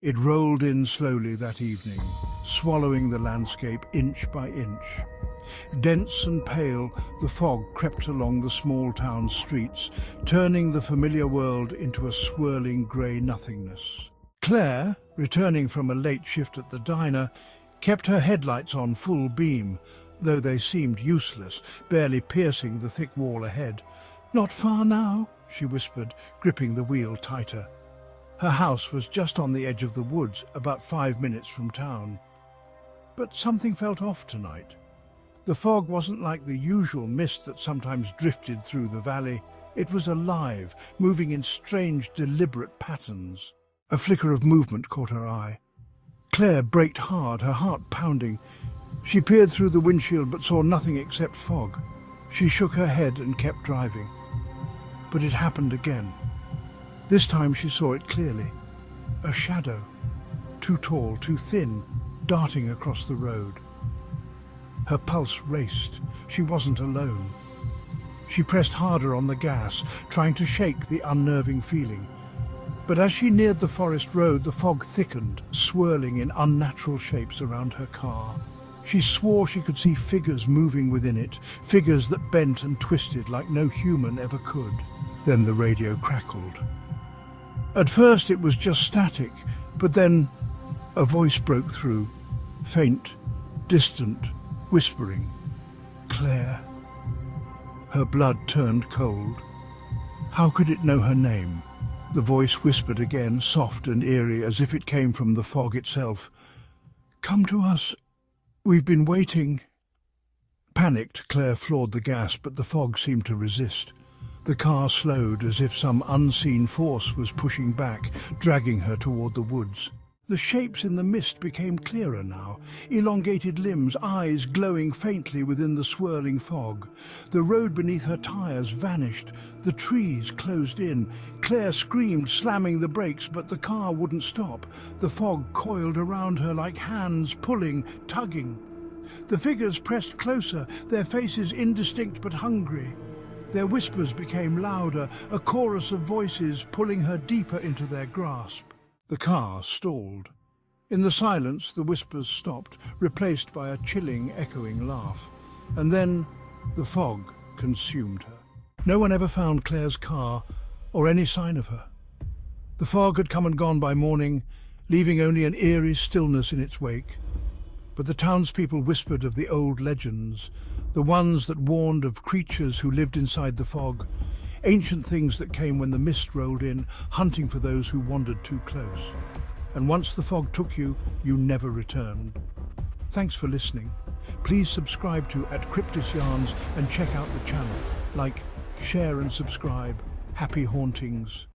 It rolled in slowly that evening, swallowing the landscape inch by inch. Dense and pale, the fog crept along the small town streets, turning the familiar world into a swirling grey nothingness. Claire, returning from a late shift at the diner, kept her headlights on full beam, though they seemed useless, barely piercing the thick wall ahead. "Not far now," she whispered, gripping the wheel tighter. Her house was just on the edge of the woods, about 5 minutes from town. But something felt off tonight. The fog wasn't like the usual mist that sometimes drifted through the valley. It was alive, moving in strange, deliberate patterns. A flicker of movement caught her eye. Claire braked hard, her heart pounding. She peered through the windshield but saw nothing except fog. She shook her head and kept driving. But it happened again. This time she saw it clearly. A shadow, too tall, too thin, darting across the road. Her pulse raced. She wasn't alone. She pressed harder on the gas, trying to shake the unnerving feeling. But as she neared the forest road, the fog thickened, swirling in unnatural shapes around her car. She swore she could see figures moving within it, figures that bent and twisted like no human ever could. Then the radio crackled. At first it was just static, but then a voice broke through, faint, distant, whispering, "Claire." Her blood turned cold. How could it know her name? The voice whispered again, soft and eerie, as if it came from the fog itself. "Come to us. We've been waiting." Panicked, Claire floored the gas, but the fog seemed to resist. The car slowed as if some unseen force was pushing back, dragging her toward the woods. The shapes in the mist became clearer now, elongated limbs, eyes glowing faintly within the swirling fog. The road beneath her tires vanished, the trees closed in. Claire screamed, slamming the brakes, but the car wouldn't stop. The fog coiled around her like hands, pulling, tugging. The figures pressed closer, their faces indistinct but hungry. Their whispers became louder, a chorus of voices pulling her deeper into their grasp. The car stalled. In the silence, the whispers stopped, replaced by a chilling, echoing laugh. And then the fog consumed her. No one ever found Claire's car or any sign of her. The fog had come and gone by morning, leaving only an eerie stillness in its wake. But the townspeople whispered of the old legends, the ones that warned of creatures who lived inside the fog, ancient things that came when the mist rolled in, hunting for those who wandered too close. And once the fog took you, you never returned. Thanks for listening. Please subscribe to @Cryptis Yarns and check out the channel. Like, share and subscribe. Happy hauntings.